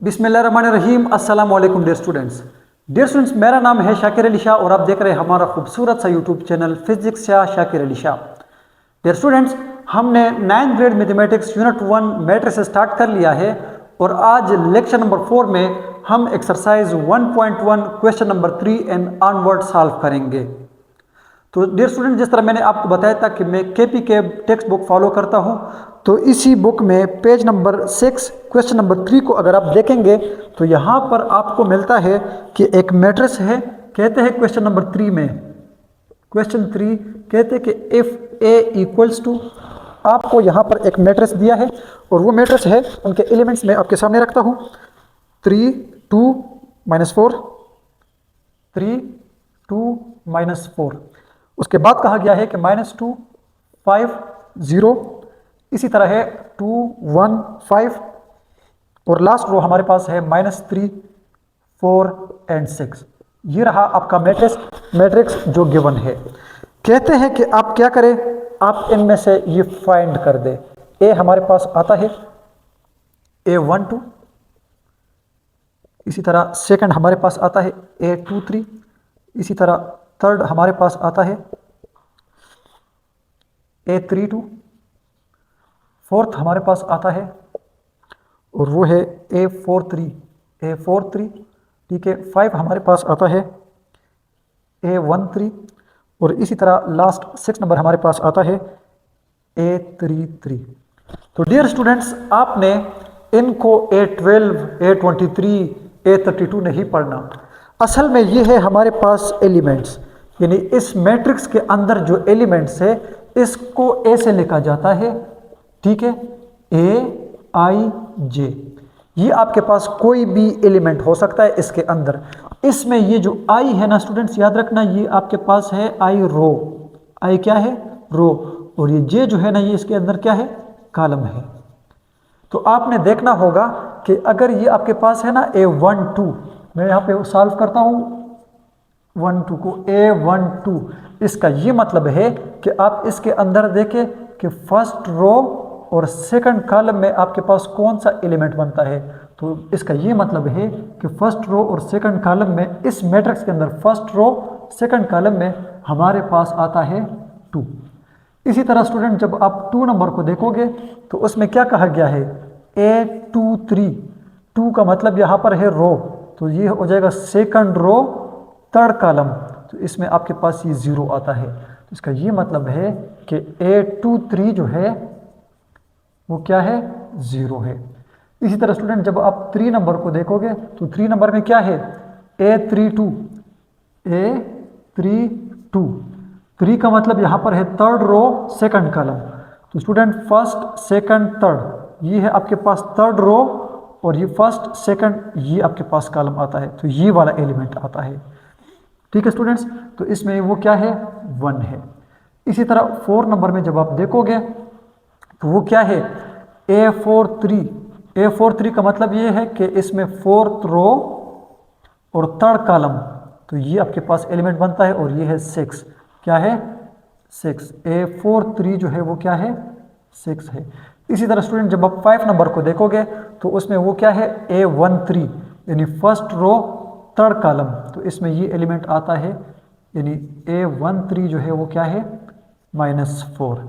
बिस्मिल्लाहिर्रहमानिर्रहीम। अस्सलाम वालेकुम डियर स्टूडेंट्स, मेरा नाम है शाकिर अली शाह और आप देख रहे हैं हमारा खूबसूरत सा यूट्यूब चैनल फिजिक्स या शाकिर अली शाह। डियर स्टूडेंट्स, हमने 9th grade mathematics unit 1 matrix start कर लिया है और आज लेक्चर नंबर 4 में हम exercise 1.1 question number 3 and onward solve करेंगे। तो डियर स्टूडेंट, जिस तरह मैंने आपको बताया था कि मैं केपी के टेक्स्ट बुक फॉलो करता हूं, तो इसी बुक में पेज नंबर 6 क्वेश्चन नंबर 3 को अगर आप देखेंगे तो यहाँ पर आपको मिलता है कि एक मैट्रिक्स है। कहते हैं क्वेश्चन नंबर 3 में, क्वेश्चन 3 कहते हैं कि इफ ए इक्वल्स टू, आपको यहाँ पर एक मैट्रिक्स दिया है और वो मैट्रिक्स है, उनके एलिमेंट्स में आपके सामने रखता हूँ 3 2 -4 3 2 -4। उसके बाद कहा गया है कि -2 5 0, इसी तरह है 2 1 5 और लास्ट रो हमारे पास है -3 4 एंड 6। ये रहा आपका मैट्रिक्स जो गिवन है। कहते हैं कि आप क्या करें, आप इनमें से ये फाइंड कर दे। ए हमारे पास आता है A12, इसी तरह सेकंड हमारे पास आता है A23, इसी तरह थर्ड हमारे पास आता है A32, फोर्थ हमारे पास आता है और वो है A43, ठीक है। 5 हमारे पास आता है A13 और इसी तरह लास्ट 6 नंबर हमारे पास आता है A33। तो डियर स्टूडेंट्स, आपने इनको A12 A23 A32 नहीं पढ़ना। असल में ये है हमारे पास एलिमेंट्स, यानी इस मैट्रिक्स के अंदर जो एलिमेंट्स है इसको ए से लिखा जाता है, ठीक है। AIJ, ये आपके पास कोई भी एलिमेंट हो सकता है इसके अंदर। इसमें ये जो आई है ना स्टूडेंट्स, याद रखना, ये आपके पास है आई रो, आई क्या है, रो, और ये जे जो है ना, ये इसके अंदर क्या है, कॉलम है। तो आपने देखना होगा कि अगर ये आपके पास है ना A12, मैं यहाँ पे सॉल्व करता हूँ 1 2 को, A12, इसका ये मतलब है कि आप इसके अंदर देखें कि फर्स्ट रो और सेकंड कॉलम में आपके पास कौन सा एलिमेंट बनता है। तो इसका ये मतलब है कि फर्स्ट रो और सेकंड कॉलम में, इस मैट्रिक्स के अंदर फर्स्ट रो सेकंड कॉलम में हमारे पास आता है 2। इसी तरह स्टूडेंट, जब आप 2 नंबर को देखोगे तो उसमें क्या कहा गया है, A23, 2 का मतलब यहाँ पर है रो, तो ये हो जाएगा सेकंड रो थर्ड कॉलम, तो इसमें आपके पास ये 0 आता है। तो इसका ये मतलब है कि A23 जो है वो क्या है, 0 है। इसी तरह स्टूडेंट, जब आप 3 नंबर को देखोगे तो 3 नंबर में क्या है, A32, 3 का मतलब यहाँ पर है थर्ड रो सेकंड कॉलम। तो स्टूडेंट, फर्स्ट सेकंड थर्ड, ये है आपके पास थर्ड रो और ये फर्स्ट सेकंड, ये आपके पास कॉलम आता है, तो ये वाला एलिमेंट आता है, ठीक है स्टूडेंट्स। तो इसमें वो क्या है, 1 है। इसी तरह 4 नंबर में जब आप देखोगे तो वो क्या है, A43 का मतलब ये है कि इसमें फोर्थ रो और थर्ड कॉलम, तो ये आपके पास एलिमेंट बनता है और ये है 6, क्या है, 6। A43 जो है वो क्या है, 6 है। इसी तरह स्टूडेंट, जब आप 5 नंबर को देखोगे तो उसमें वो क्या है, A13, यानी फर्स्ट रो थर्ड कॉलम, तो इसमें ये एलिमेंट आता है, यानी A13 जो है वो क्या है, -4।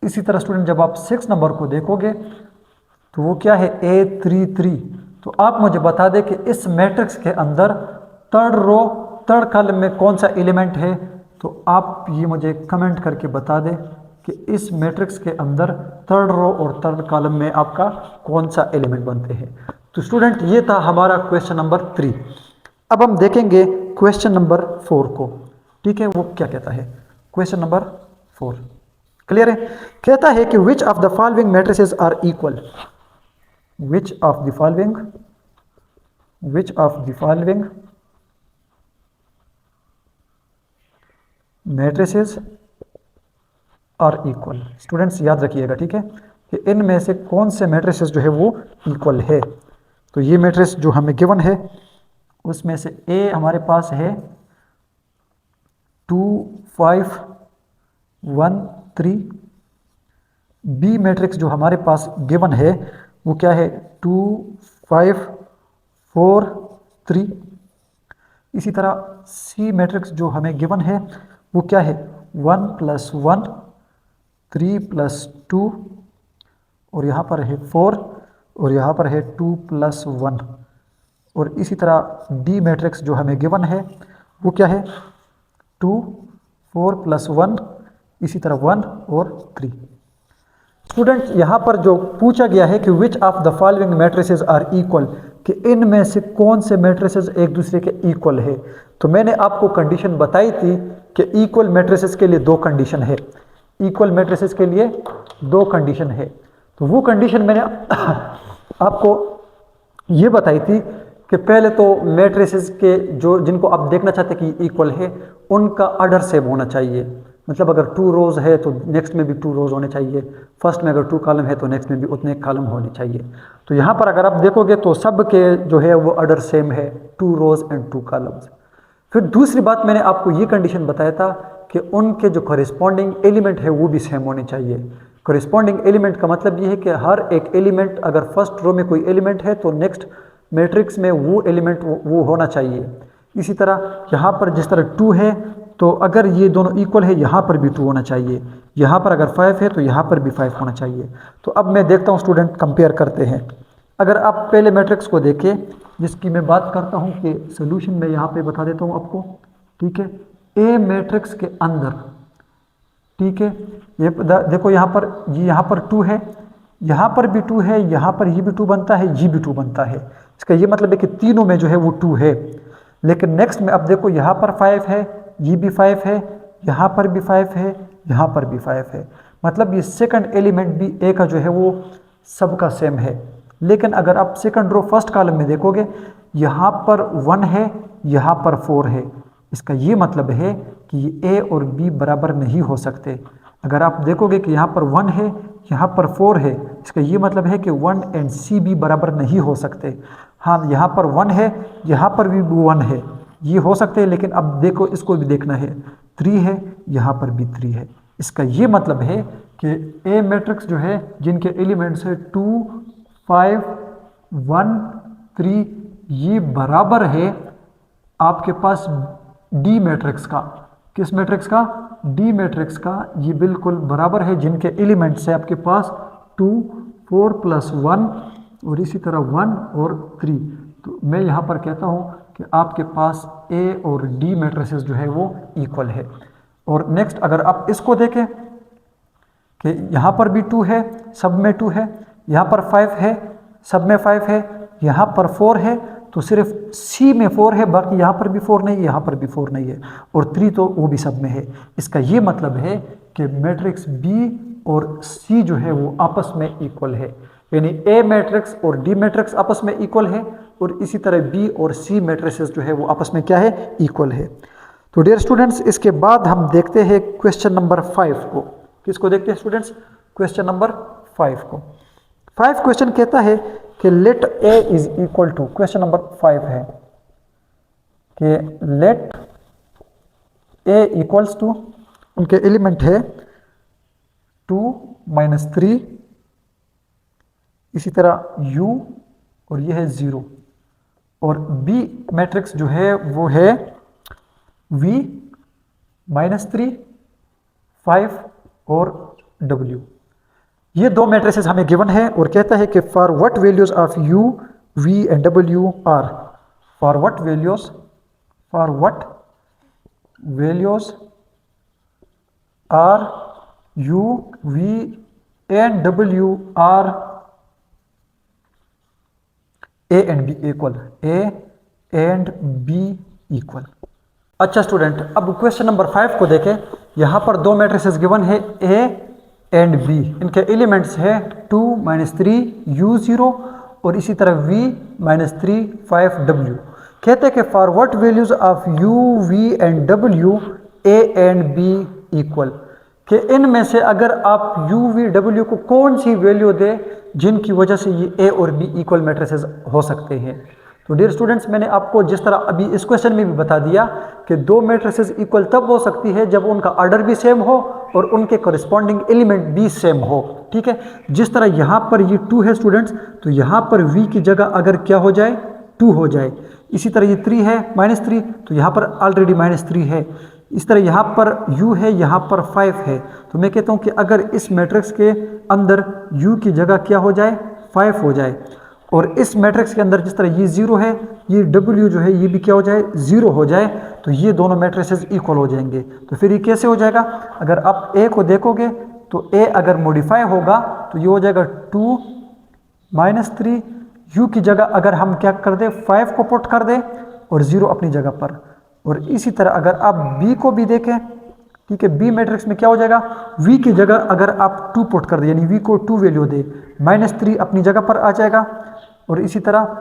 इसी तरह स्टूडेंट, जब आप 6 नंबर को देखोगे तो वो क्या है, A33। तो आप मुझे बता दें कि इस मैट्रिक्स के अंदर थर्ड रो थर्ड कॉलम में कौन सा एलिमेंट है। तो आप ये मुझे कमेंट करके बता दें कि इस मैट्रिक्स के अंदर थर्ड रो और थर्ड कॉलम में आपका कौन सा एलिमेंट बनते हैं। तो स्टूडेंट, ये था हमारा क्वेश्चन नंबर 3। अब हम देखेंगे क्वेश्चन नंबर 4 को, ठीक है। वो क्या कहता है, क्वेश्चन नंबर 4 क्लियर है। कहता है कि which of the following matrices are equal, which of the following matrices are equal. Students याद रखिएगा, ठीक है, कि इनमें से कौन से मैट्रिसेस जो है वो इक्वल है। तो ये मैट्रिक्स जो हमें गिवन है उसमें से ए हमारे पास है 2 5 1 3, बी मैट्रिक्स जो हमारे पास गिवन है वो क्या है, 2 5 4 3। इसी तरह सी मैट्रिक्स जो हमें गिवन है वो क्या है, 1 + 1 3 + 2 और यहाँ पर है 4 और यहाँ पर है 2 + 1। और इसी तरह डी मैट्रिक्स जो हमें गिवन है वो क्या है, 2 4 + 1 इसी तरह 1 और 3। स्टूडेंट्स यहाँ पर जो पूछा गया है कि which of the following matrices are equal, कि इनमें से कौन से मैट्रिसेस एक दूसरे के इक्वल है। तो मैंने आपको कंडीशन बताई थी कि इक्वल मैट्रिसेस के लिए 2 कंडीशन है, इक्वल मैट्रिसेस के लिए 2 कंडीशन है। तो वो कंडीशन मैंने आपको ये बताई थी कि पहले तो मैट्रिसेस के जो जिनको आप देखना चाहते हैं कि इक्वल है उनका ऑर्डर सेम होना चाहिए। मतलब अगर 2 रोज़ है तो नेक्स्ट में भी 2 रोज़ होने चाहिए, फर्स्ट में अगर 2 कॉलम है तो नेक्स्ट में भी उतने कॉलम होने चाहिए। तो यहाँ पर अगर आप देखोगे तो सब के जो है वो ऑर्डर सेम है, 2 रोज़ एंड 2 कॉलम्स। फिर दूसरी बात मैंने आपको ये कंडीशन बताया था कि उनके जो कॉरेस्पॉन्डिंग एलिमेंट है वो भी सेम होने चाहिए। कॉरेस्पॉन्डिंग एलिमेंट का मतलब ये है कि हर एक एलिमेंट, अगर फर्स्ट रो में कोई एलिमेंट है तो नेक्स्ट मैट्रिक्स में वो एलिमेंट वो होना चाहिए। इसी तरह यहाँ पर जिस तरह 2 है तो अगर ये दोनों इक्वल है यहाँ पर भी 2 होना चाहिए, यहाँ पर अगर 5 है तो यहाँ पर भी 5 होना चाहिए। तो अब मैं देखता हूँ स्टूडेंट, कंपेयर करते हैं। अगर आप पहले मैट्रिक्स को देखें जिसकी मैं बात करता हूँ कि सोल्यूशन मैं यहाँ पे बता देता हूँ आपको, ठीक है। ए मैट्रिक्स के अंदर, ठीक है, ये देखो यहाँ पर 2 है, यहाँ पर भी 2 है, यहाँ पर ये भी 2 बनता है, ये भी 2 बनता है। इसका ये मतलब है कि तीनों में जो है वो 2 है। लेकिन नेक्स्ट में अब देखो यहाँ पर 5 है, ये भी 5 है, यहाँ पर भी 5 है, यहाँ पर भी 5 है। मतलब ये सेकंड एलिमेंट भी ए का जो है वो सबका सेम है। लेकिन अगर आप सेकंड रो फर्स्ट कॉलम में देखोगे, यहाँ पर 1 है, यहाँ पर 4 है। इसका ये मतलब है कि ये ए और बी बराबर नहीं हो सकते। अगर आप देखोगे कि यहाँ पर 1 है, यहाँ पर 4 है, इसका ये मतलब है कि 1 एंड सी भी बराबर नहीं हो सकते। हाँ, यहाँ पर 1 है, यहाँ पर भी 1 है, ये हो सकते हैं। लेकिन अब देखो इसको भी देखना है, 3 है, यहाँ पर भी 3 है। इसका ये मतलब है कि ए मैट्रिक्स जो है जिनके एलिमेंट्स है 2 5 1 3 ये बराबर है आपके पास डी मैट्रिक्स का। किस मैट्रिक्स का? डी मैट्रिक्स का। ये बिल्कुल बराबर है जिनके एलिमेंट्स है आपके पास 2 4 + 1 और इसी तरह 1 और 3। तो मैं यहाँ पर कहता हूँ कि आपके पास ए और डी मैट्रिसेस जो है वो इक्वल है। और नेक्स्ट अगर आप इसको देखें कि यहाँ पर भी 2 है, सब में 2 है, यहाँ पर 5 है, सब में 5 है, यहाँ पर 4 है, तो सिर्फ सी में 4 है, बाकी यहाँ पर भी 4 नहीं है, यहाँ पर भी 4 नहीं है, और 3 तो वो भी सब में है। इसका ये मतलब है कि मैट्रिक्स बी और सी जो है वो आपस में इक्वल है, यानी ए मैट्रिक्स और डी मैट्रिक्स आपस में इक्वल है, और इसी तरह बी और सी मैट्रिसेस जो है वो आपस में क्या है? इक्वल है। तो डियर स्टूडेंट्स, इसके बाद हम देखते हैं क्वेश्चन नंबर 5 को। किसको देखते हैं स्टूडेंट्स? क्वेश्चन नंबर 5 को। 5 क्वेश्चन कहता है कि let A is equal to, question number 5 है कि लेट ए इक्वल्स टू, उनके एलिमेंट है 2 - 3, इसी तरह u और ये है 0, और बी मैट्रिक्स जो है वो है v -3 5 और w। ये 2 मैट्रिसेस हमें गिवन है और कहता है कि for what values of u v and w are, for what values are u v and w are a and b equal, a and b equal. अच्छा स्टूडेंट, अब क्वेश्चन नंबर 5 को देखें। यहाँ पर 2 मैट्रिसेस गिवन है a and b, इनके elements है 2 - 3 u0 और इसी तरह v - 3 5 w। कहते हैं कि for what values of u v and w a and b equal, कि इनमें से अगर आप u v w को कौन सी वैल्यू दे जिनकी वजह से ये a और b इक्वल मैट्रिसेस हो सकते हैं। तो डियर स्टूडेंट्स, मैंने आपको जिस तरह अभी इस क्वेश्चन में भी बता दिया कि 2 मैट्रिसेस इक्वल तब हो सकती है जब उनका ऑर्डर भी सेम हो और उनके कॉरेस्पॉन्डिंग एलिमेंट भी सेम हो, ठीक है। जिस तरह यहाँ पर ये 2 है स्टूडेंट्स, तो यहाँ पर v की जगह अगर क्या हो जाए, 2 हो जाए। इसी तरह ये 3 है -3, तो यहाँ पर ऑलरेडी -3 है। इस तरह यहाँ पर u है, यहाँ पर 5 है। तो मैं कहता हूँ कि अगर इस मैट्रिक्स के अंदर u की जगह क्या हो जाए, 5 हो जाए, और इस मैट्रिक्स के अंदर जिस तरह ये 0 है, ये w जो है ये भी क्या हो जाए, 0 हो जाए, तो ये दोनों मैट्रिसेस इक्वल हो जाएंगे। तो फिर ये कैसे हो जाएगा, अगर आप a को देखोगे तो a अगर मॉडिफाई होगा तो ये हो जाएगा 2 -3, u की जगह अगर हम क्या कर दे, 5 को पुट कर दे और 0 अपनी जगह पर। और इसी तरह अगर आप b को भी देखें, ठीक है, b मैट्रिक्स में क्या हो जाएगा, v की जगह अगर आप 2 पुट कर दे, यानी v को 2 वैल्यू दे, -3 अपनी जगह पर आ जाएगा। और इसी तरह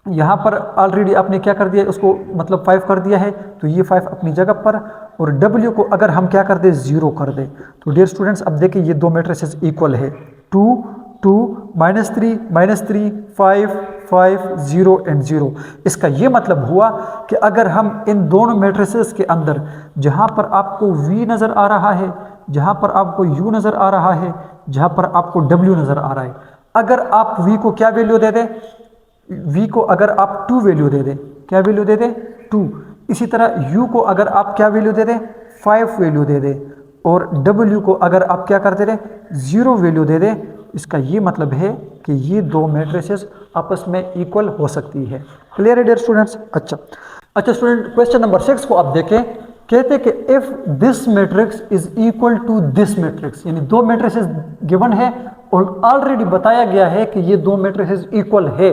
यहाँ पर ऑलरेडी आपने क्या कर दिया, उसको मतलब 5 कर दिया है, तो ये 5 अपनी जगह पर। और w को अगर हम क्या कर दे, 0 कर दे। तो डियर स्टूडेंट्स अब देखिए ये दो मैट्रिसेस इक्वल है, 2 2 -3 -3 5 5 0 एंड 0। इसका ये मतलब हुआ कि अगर हम इन दोनों मैट्रिसेस के अंदर जहाँ पर आपको v नज़र आ रहा है, जहाँ पर आपको u नज़र आ रहा है, जहाँ पर आपको w नज़र आ रहा है, अगर आप v को क्या वैल्यू दे दें, v को अगर आप 2 वैल्यू दे दें, क्या वैल्यू दे दें, 2। इसी तरह u को अगर आप क्या वैल्यू दे दें, 5 वैल्यू दे दें, और w को अगर आप क्या कर दे दें, 0 वैल्यू दे दें, इसका ये मतलब है कि ये दो मैट्रिसेस आपस में इक्वल हो सकती है। क्लियर है डियर स्टूडेंट्स। अच्छा स्टूडेंट, क्वेश्चन नंबर 6 को आप देखें, कहते हैं कि if this matrix is equal to this matrix, यानी दो मैट्रिसेस गिवन है और ऑलरेडी बताया गया है कि ये दो मैट्रिसेस इक्वल है।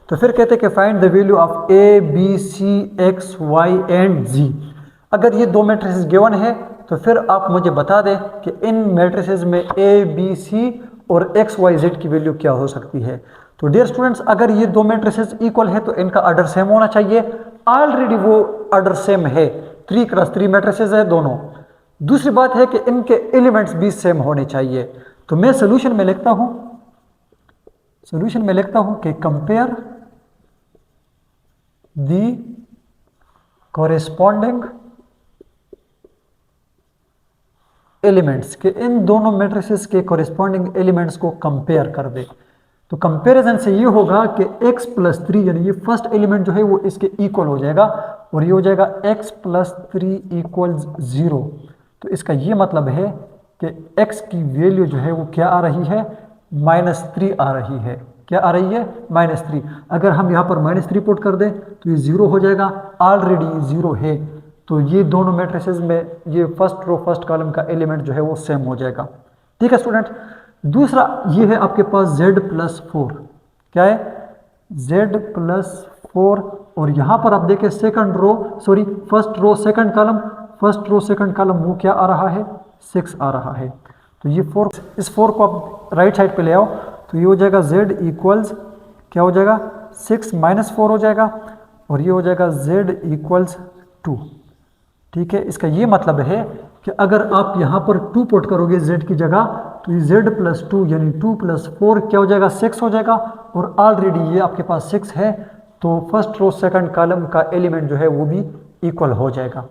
तो फिर कहते हैं कि find the value of A B C X Y and G. अगर ये दो मैट्रिसेस गिवन है तो फिर आप मुझे बता दें कि इन मैट्रिसेस में ए बी सी और एक्स वाई जेड की वैल्यू क्या हो सकती है। तो डियर स्टूडेंट्स, अगर ये दो मैट्रिसेस इक्वल है तो इनका ऑर्डर सेम होना चाहिए। ऑलरेडी वो ऑर्डर सेम है, 3x3 मैट्रिसेस है दोनों। दूसरी बात है कि इनके एलिमेंट्स भी सेम होने चाहिए। तो मैं सोल्यूशन में लिखता हूं कि कंपेयर दी कॉरेस्पॉन्डिंग एलिमेंट्स, के इन दोनों मैट्रिसेस के कॉरेस्पॉन्डिंग एलिमेंट्स को कंपेयर कर दे। तो कंपैरिजन से ये होगा कि x + 3, यानी ये फर्स्ट एलिमेंट जो है वो इसके इक्वल हो जाएगा, और ये हो जाएगा x + 3 = 0। तो इसका ये मतलब है कि x की वैल्यू जो है वो क्या आ रही है, -3 आ रही है। क्या आ रही है, -3। अगर हम यहाँ पर -3 पुट कर दें तो ये 0 हो जाएगा, ऑलरेडी 0 है। तो ये दोनों मैट्रिसेस में ये फर्स्ट रो फर्स्ट कॉलम का एलिमेंट जो है वो सेम हो जाएगा। ठीक है स्टूडेंट। दूसरा ये है आपके पास z+4, क्या है, z+4, और यहाँ पर आप देखें फर्स्ट रो सेकंड कॉलम वो क्या आ रहा है, 6 आ रहा है। तो ये 4, इस 4 को आप राइट साइड पे ले आओ, तो ये हो जाएगा z इक्वल्स क्या हो जाएगा, 6 - 4 हो जाएगा, और ये हो जाएगा z = 2। ठीक है, इसका ये मतलब है कि अगर आप यहाँ पर 2 पुट करोगे z की जगह, तो ये z+2 यानी 2 + 4 क्या हो जाएगा, 6 हो जाएगा, और ऑलरेडी ये आपके पास 6 है। तो फर्स्ट रो सेकंड कॉलम का एलिमेंट जो है वो भी इक्वल हो जाएगा।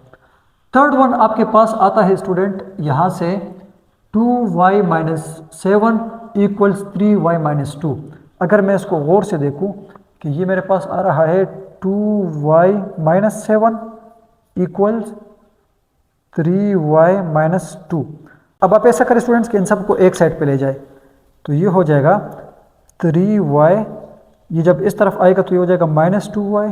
थर्ड वन आपके पास आता है स्टूडेंट यहाँ से 2y - 7 = 3y - 2। अगर मैं इसको गौर से देखूँ कि ये मेरे पास आ रहा है 2y - 7 = 3y - 2। अब आप ऐसा करें स्टूडेंट्स कि इन सबको एक साइड पे ले जाए, तो ये हो जाएगा 3y, ये जब इस तरफ आएगा तो ये हो जाएगा -2y,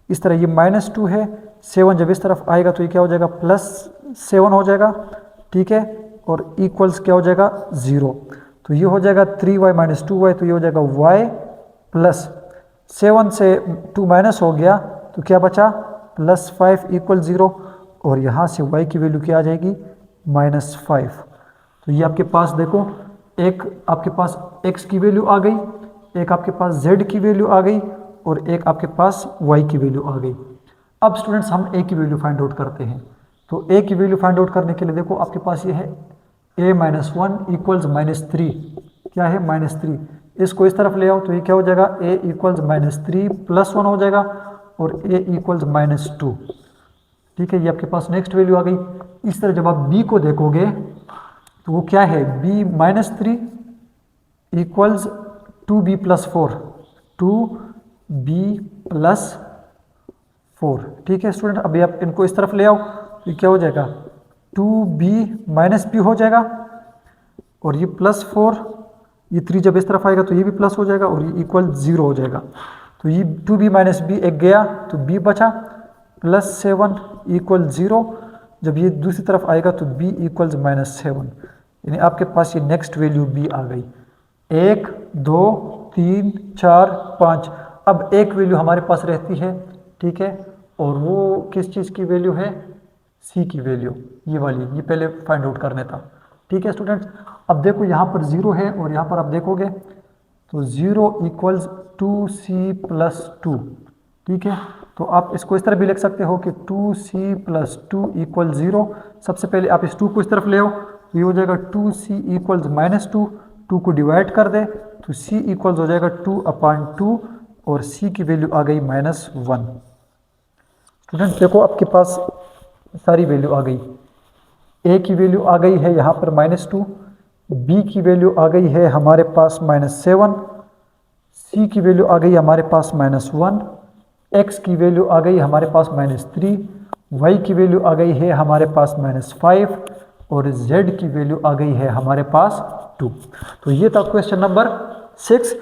इस तरह ये -2 है, 7 जब इस तरफ आएगा तो ये क्या हो जाएगा, +7 हो जाएगा। ठीक है, और इक्वल्स क्या हो जाएगा, 0। तो ये हो जाएगा 3y - 2y, तो ये हो जाएगा y प्लस 7 से 2 माइनस हो गया तो क्या बचा, +5 = 0, और यहाँ से y की वैल्यू क्या आ जाएगी, -5। तो ये आपके पास देखो, एक आपके पास x की वैल्यू आ गई, एक आपके पास z की वैल्यू आ गई, और एक आपके पास y की वैल्यू आ गई। अब स्टूडेंट्स हम a की वैल्यू फाइंड आउट करते हैं। तो a की वैल्यू फाइंड आउट करने के लिए देखो आपके पास ये है a - 1 = -3, क्या है, -3। इसको इस तरफ ले आओ तो ये क्या हो जाएगा, a = -3 + 1 हो जाएगा, और a = -2। ठीक है, ये आपके पास नेक्स्ट वैल्यू आ गई। इस तरह जब आप b को देखोगे तो वो क्या है, b - 3 = 2b + 4, 2b +4। ठीक है स्टूडेंट, अभी आप इनको इस तरफ ले आओ तो ये क्या हो जाएगा 2b - b हो जाएगा, और ये +4, ये 3 जब इस तरफ आएगा तो ये भी प्लस हो जाएगा और ये इक्वल 0 हो जाएगा। तो ये 2b - b एक गया तो b बचा, +7 = 0। जब ये दूसरी तरफ आएगा तो b = -7, यानी आपके पास ये नेक्स्ट वैल्यू b आ गई। 1 2 3 4 5। अब एक वैल्यू हमारे पास रहती है, ठीक है, और वो किस चीज़ की वैल्यू है, c की वैल्यू, ये वाली, ये पहले फाइंड आउट करने था। ठीक है स्टूडेंट्स, अब देखो यहाँ पर 0 है और यहाँ पर आप देखोगे तो 0 = 2c + 2। ठीक है, तो आप इसको इस तरह भी लिख सकते हो कि 2c + 2 = 0। सबसे पहले आप इस 2 को इस तरफ ले आओ, ये हो जाएगा 2c = -2, 2 को डिवाइड कर दे तो c इक्वल्स हो जाएगा 2/2 और c की वैल्यू आ गई -1। स्टूडेंट देखो आपके पास सारी वैल्यू आ गई। a की वैल्यू आ गई है यहाँ पर -2, b की वैल्यू आ गई है हमारे पास -7, c की वैल्यू आ गई हमारे पास -1, x की वैल्यू आ गई हमारे पास -3, y की वैल्यू आ गई है हमारे पास -5 और z की वैल्यू आ गई है हमारे पास 2। तो ये था क्वेश्चन नंबर 6।